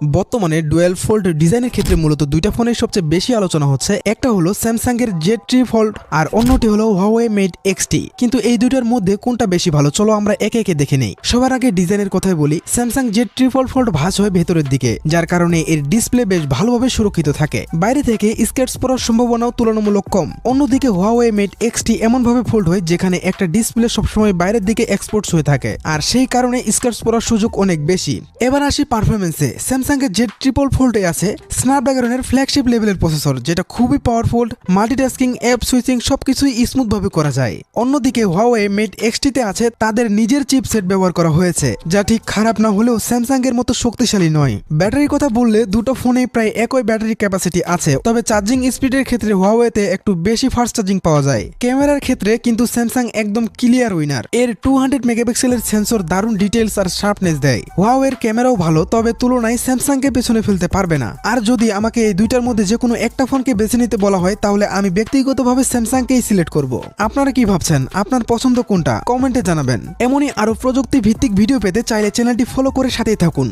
বর্তমানে dual fold ডিজাইনের ক্ষেত্রে মূলত দুইটা ফোনের সবচেয়ে বেশি আলোচনা হচ্ছে। একটা হলো স্যামসাং এর Z3 ফোল্ড আর অন্যটি হলো Huawei Mate X-T। কিন্তু এই দুইটার মধ্যে কোনটা বেশি ভালো, চলো আমরা একে একে দেখে নেই। সবার আগে ডিজাইনের কথাই বলি। স্যামসাং Z3 ফোল্ড ভাঁজ হয় ভেতরের দিকে, যার কারণে এর ডিসপ্লে বেশ ভালোভাবে সুরক্ষিত থাকে। বাইরে থেকে স্ক্র্যাচ পড়ার সম্ভাবনাও তুলনামূলক কম। অন্যদিকে Huawei Mate X-T এমনভাবে ফোল্ড হয় যেখানে একটা ডিসপ্লে সবসময় বাইরের দিকে এক্সপোর্টস হয়ে থাকে, আর সেই কারণে স্ক্র্যাচ পড়ার সুযোগ অনেক বেশি। এবার আসি পারফরমেন্সে। স্যামসাং এর Z3 ফোল্ডে আছে স্ন্যাপড্রাগনের ফ্ল্যাগশিপ লেভেলের প্রসেসর, যেটা খুবই পাওয়ারফুল। মাল্টিটাস্কিং, অ্যাপ সুইচিং সবকিছুই স্মুথভাবে করা যায়। অন্যদিকে Huawei Mate X-T তে আছে তাদের নিজের চিপসেট ব্যবহার করা হয়েছে, যা ঠিক খারাপ না হলেও স্যামসাং এর মতো শক্তিশালী নয়। ব্যাটারির কথা বললে দুটো ফোনে প্রায় একই ব্যাটারি ক্যাপাসিটি আছে, তবে চার্জিং স্পিডের ক্ষেত্রে Huawei তে একটু বেশি ফাস্ট চার্জিং পাওয়া যায়। ক্যামেরার ক্ষেত্রে কিন্তু স্যামসাং একদম ক্লিয়ার উইনার। এর 200 মেগাপিক্সেলের সেন্সর দারুণ ডিটেইলস আর শার্পনেস দেয়। Huawei এর ক্যামেরাও ভালো, তবে তুলনায় স্যামসাং কে পেছনে ফেলতে পারবে না। আর যদি আমাকে এই দুইটার মধ্যে যে কোনো একটা ফোনকে বেছে নিতে বলা হয়, তাহলে আমি ব্যক্তিগতভাবে স্যামসাংকেই সিলেক্ট করব। আপনারা কি ভাবছেন? আপনার পছন্দ কোনটা? কমেন্টে জানাবেন। এমনই আরো প্রযুক্তি ভিত্তিক ভিডিও পেতে চাইলে চ্যানেলটি ফলো করে সাথেই থাকুন।